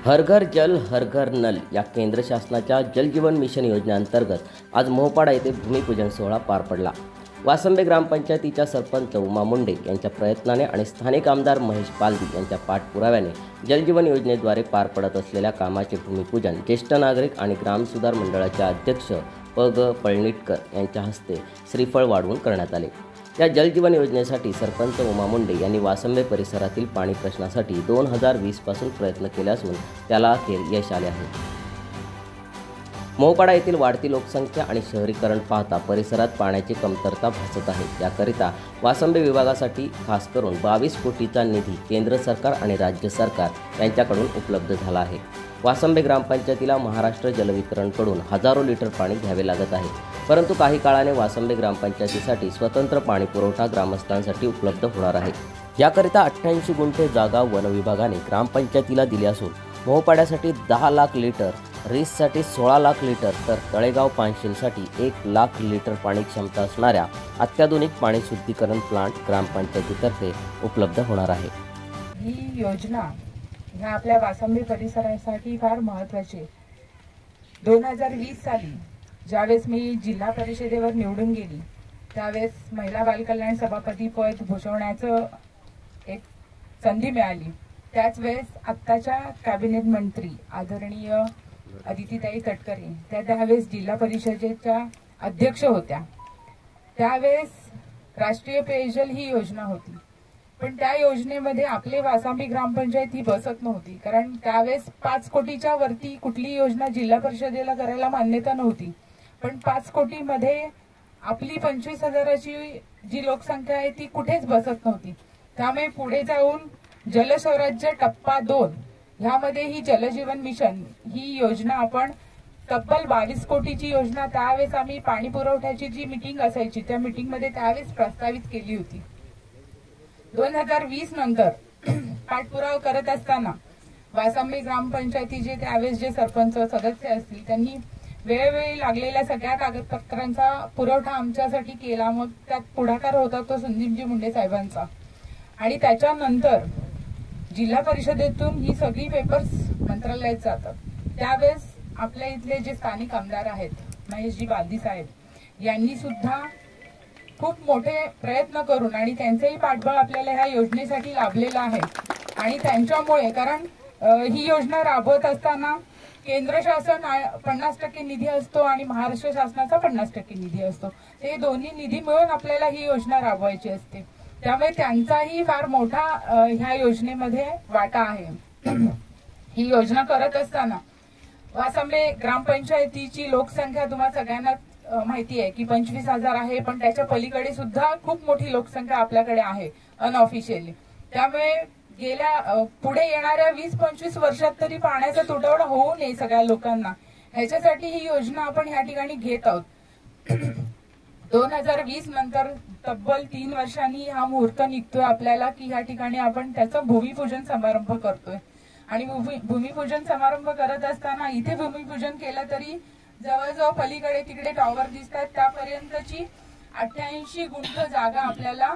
हर घर जल हर घर नल या केंद्र शासनाच्या जलजीवन मिशन योजनेअंतर्गत आज मोहपाडा येथे भूमिपूजन सोहळा पार पडला। वासंबे ग्रामपंचायतीच्या सरपंच उमा मुंडे यांच्या प्रयत्नाने आणि स्थानिक आमदार महेश पालदी यांच्या पाठपुराव्याने जलजीवन योजनेद्वारे पार पडत असलेल्या कामाचे भूमिपूजन ज्येष्ठ नागरिक आणि ग्राम सुधार मंडळाचे अध्यक्ष ग पळणिटकर यांच्या हस्ते श्रीफळ वाढवून करण्यात आले। या जलजीवन योजनेसाठी सरपंच उमा मुंडे यांनी वासंबे परिसरातील पाणी प्रश्नासाठी 2020 पासून प्रयत्न केले असून त्याला अखेर यश आले आहे। मोहपाडा येथील वाढती लोकसंख्या आणि शहरीकरण पाहता परिसरात पाण्याची कमतरता भासत आहे। याकरिता वासंबे विभागासाठी खास करून 22 कोटीचा निधी केंद्र सरकार आणि राज्य सरकार यांच्याकडून उपलब्ध झाला आहे। वासंबे ग्रामपंचायतीला महाराष्ट्र जलवितरणकडून हजारो लिटर पाणी घ्यावे लागत आहे, परंतु काही काळाने वासंबे ग्रामपंचायतीसाठी स्वतंत्र पाणी पुरवठा ग्रामस्थांसाठी उपलब्ध होणार आहे। याकरिता 88 गुंठे जागा वन विभागाने ग्रामपंचायतीला दिली असून मोहपाड्यासाठी 10 लाख लिटर, रीससाठी 16 लाख लिटर तर तळेगाव पानशिलसाठी 1 लाख लिटर पाणी क्षमता असणाऱ्या अत्याधुनिक पाणी शुद्धीकरण प्लांट ग्रामपंचायतीतर्फे उपलब्ध होणार आहे। ही योजना ह्या आपल्या वासंबे परिसरासाठी फार महत्त्वाची आहे। 2020 साली ज्यावेळेस मी जिल्हा परिषदेवर निवडून गेली त्यावेळेस महिला बालकल्याण सभापती पद भूषवण्याचं एक संधी मिळाली। त्याच वेळेस आत्ताच्या कॅबिनेट मंत्री आदरणीय अदितीताई तटकरे त्या त्यावेळेस जिल्हा परिषदेच्या अध्यक्ष होत्या। त्यावेळेस राष्ट्रीय पेयजल ही योजना होती, पण त्या योजनेमध्ये आपले वासंबे ग्रामपंचायत ही बसत नव्हती, कारण त्यावेळेस 5 कोटीच्या वरती कुठली योजना जिल्हा परिषदेला करायला मान्यता नव्हती। पण 5 कोटीमध्ये आपली 25,000ची जी लोकसंख्या आहे ती कुठेच बसत नव्हती। त्यामुळे पुढे जाऊन जलस्वराज्य टप्पा 2 ह्यामध्ये ही जलजीवन मिशन ही योजना आपण तब्बल 22 कोटीची योजना त्यावेळेस आम्ही पाणी पुरवठ्याची जी मीटिंग असायची त्या मीटिंगमध्ये त्यावेळेस प्रस्तावित केली होती। 2020 नंतर पाठपुरावा करत असताना वासंबे ग्रामपंचायतीचे त्यावेळेस जे सरपंच सदस्य असतील त्यांनी वेळोवेळी लागलेल्या सगळ्या कागदपत्रांचा पुरवठा आमच्यासाठी केला। मग त्यात पुढाकार होता तो संदीपजी मुंडे साहेबांचा, आणि त्याच्यानंतर जिल्हा परिषदेतून ही सगळी पेपर्स मंत्रालयात जातात। त्यावेळेस आपल्या इथले जे स्थानिक आमदार आहेत महेशजी पालदी साहेब यांनी सुद्धा खूप मोठे प्रयत्न करून आणि त्यांचेही पाठबळ आपल्याला ह्या योजनेसाठी लाभलेलं आहे। आणि त्यांच्यामुळे, कारण ही योजना राबवत असताना केंद्र शासन 50% निधी असतो आणि महाराष्ट्र शासनाचा 50% निधी असतो, ते दोन्ही निधी मिळून आपल्याला ही योजना राबवायची असते। त्यामुळे त्यांचाही फार मोठा ह्या योजनेमध्ये वाटा आहे। ही योजना करत असताना वासंबे ग्रामपंचायतीची लोकसंख्या तुम्हाला सगळ्यांना माहिती आहे की 25,000 आहे, पण त्याच्या पलीकडे सुद्धा खूप मोठी लोकसंख्या आपल्याकडे आहे अनऑफिशियली। त्यामुळे गेल्या पुढे येणाऱ्या 20-25 वर्षात तरी पाण्याचा तुटवडा होऊ नये सगळ्या लोकांना, ह्याच्यासाठी ही योजना आपण ह्या ठिकाणी घेत आहोत। 2020 नंतर तब्बल 3 वर्षांनी हा मुहूर्त निघतोय आपल्याला की ह्या ठिकाणी आपण त्याचा भूमिपूजन समारंभ करतोय। आणि भूमिपूजन समारंभ करत असताना इथे भूमिपूजन केलं तरी जवळजवळ पलीकडे तिकडे टॉवर दिसतात त्यापर्यंतची 88 गुंठ जागा आपल्याला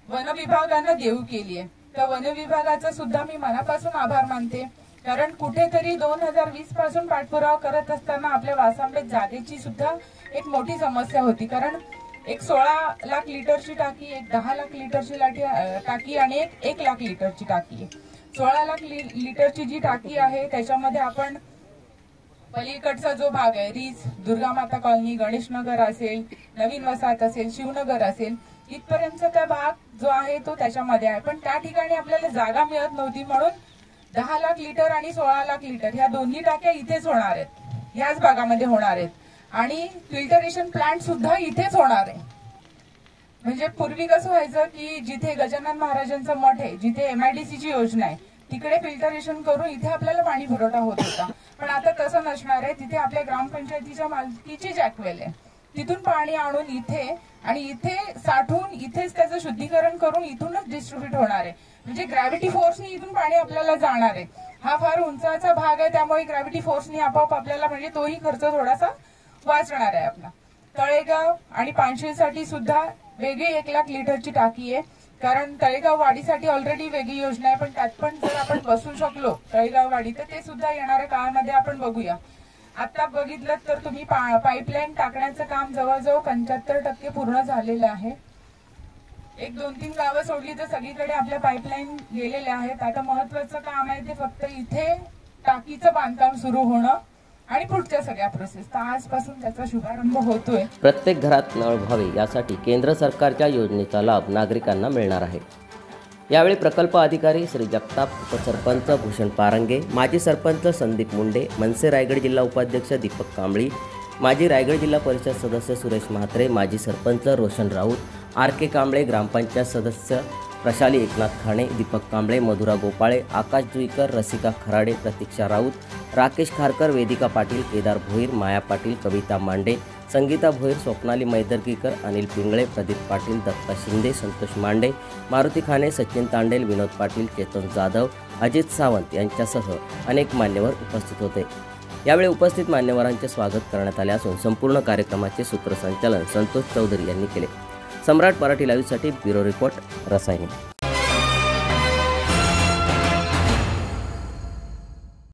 वन विभागानं देऊ केली आहे। तर वन विभागाचा सुद्धा मी मनापासून आभार मानते, कारण कुठेतरी 2020 पासून पाठपुरावा करत असताना आपल्या वासंबेत जागेची सुद्धा एक मोठी समस्या होती, कारण एक 16 लाख लिटरची टाकी, एक 10 लाख लिटरची टाकी आणि एक 1 लाख लिटरची टाकी आहे। 16 लाख लिटरची जी टाकी आहे त्याच्यामध्ये आपण पलीकडचा जो भाग आहे रीज, दुर्गामाता कॉलनी, गणेशनगर असेल, नवीन वसाहत असेल, शिवनगर असेल, इथपर्यंतचा त्या भाग जो आहे तो त्याच्यामध्ये आहे। पण त्या ठिकाणी आपल्याला जागा मिळत नव्हती, म्हणून 10 लाख लिटर आणि 16 लाख लिटर ह्या दोन्ही टाक्या इथेच होणार आहेत, ह्याच भागामध्ये होणार आहेत। आणि फिल्टरेशन प्लांट सुद्धा इथेच होणार आहे। म्हणजे पूर्वी कसं व्हायचं की जिथे गजानन महाराजांचं मठ आहे, जिथे MIDC ची योजना आहे, तिकडे फिल्टरेशन करून इथे आपल्याला पाणी पुरवठा होत होता, पण आता तसं नसणार आहे। तिथे आपल्या ग्रामपंचायतीच्या मालकीची जॅकवेल आहे, तिथून पाणी आणून इथे आणि इथे साठवून इथेच त्याचं शुद्धीकरण करून इथूनच डिस्ट्रीब्यूट होणार आहे। म्हणजे ग्रॅव्हिटी फोर्सनी इथून पाणी आपल्याला जाणार आहे। हा फार उंचाचा भाग आहे, त्यामुळे ग्रॅव्हिटी फोर्सनी आपोआप आपल्याला म्हणजे तोही खर्च थोडासा वाचणार आहे आपला। तळेगाव आणि पानशिलसाठी सुद्धा वेगळी 1 लाख लिटरची टाकी आहे। कारण तळेगाव वाडीसाठी ऑलरेडी वेगळी योजना आहे, पण त्यात पण जर आपण बसू शकलो तळेगाव वाडी तर ते सुद्धा येणाऱ्या काळामध्ये आपण बघूया. आता बघितलं तर तुम्ही पाईपलाईन टाकण्याचं काम जवळजवळ 75% पूर्ण झालेलं आहे. एक 2-3 गावं सोडली तर सगळीकडे आपल्या पाईपलाईन गेलेल्या आहेत. आता महत्वाचं काम आहे ते फक्त इथे टाकीचं बांधकाम सुरू होणं आणि पुढच्या सगळ्या प्रोसेस. तर आजपासून त्याचा शुभारंभ होतोय. प्रत्येक घरात नळ व्हावे यासाठी केंद्र सरकारच्या योजनेचा लाभ नागरिकांना मिळणार आहे. यावेळी प्रकल्प अधिकारी श्री जगताप, उपसरपंच भूषण पारंगे, माजी सरपंच संदीप मुंडे, मनसे रायगड जिल्हा उपाध्यक्ष दीपक कांबळी, माजी रायगड जिल्हा परिषद सदस्य सुरेश म्हात्रे, माजी सरपंच रोशन राऊत, RK कांबळे, ग्रामपंचायत सदस्य प्रशाली एकनाथ खाणे, दीपक कांबळे, मधुरा गोपाळे, आकाश जुईकर, रसिका खराडे, प्रतीक्षा राऊत, राकेश खारकर, वेदिका पाटील, केदार भोईर, माया पाटील, कविता मांडे, संगीता भोईर, स्वप्नाली मैदर्गीकर, अनिल पिंगळे, प्रदीप पाटील, दत्ता शिंदे, संतोष मांडे, मारुती खाने, सचिन तांडेल, विनोद पाटील, चेतन जाधव, अजित सावंत यांच्यासह अनेक मान्यवर उपस्थित होते. यावेळी उपस्थित मान्यवरांचे स्वागत करण्यात आले असून संपूर्ण कार्यक्रमाचे सूत्रसंचालन संतोष चौधरी यांनी केले. सम्राट मराठी लाईव्हसाठी ब्युरो रिपोर्ट, रसायनी.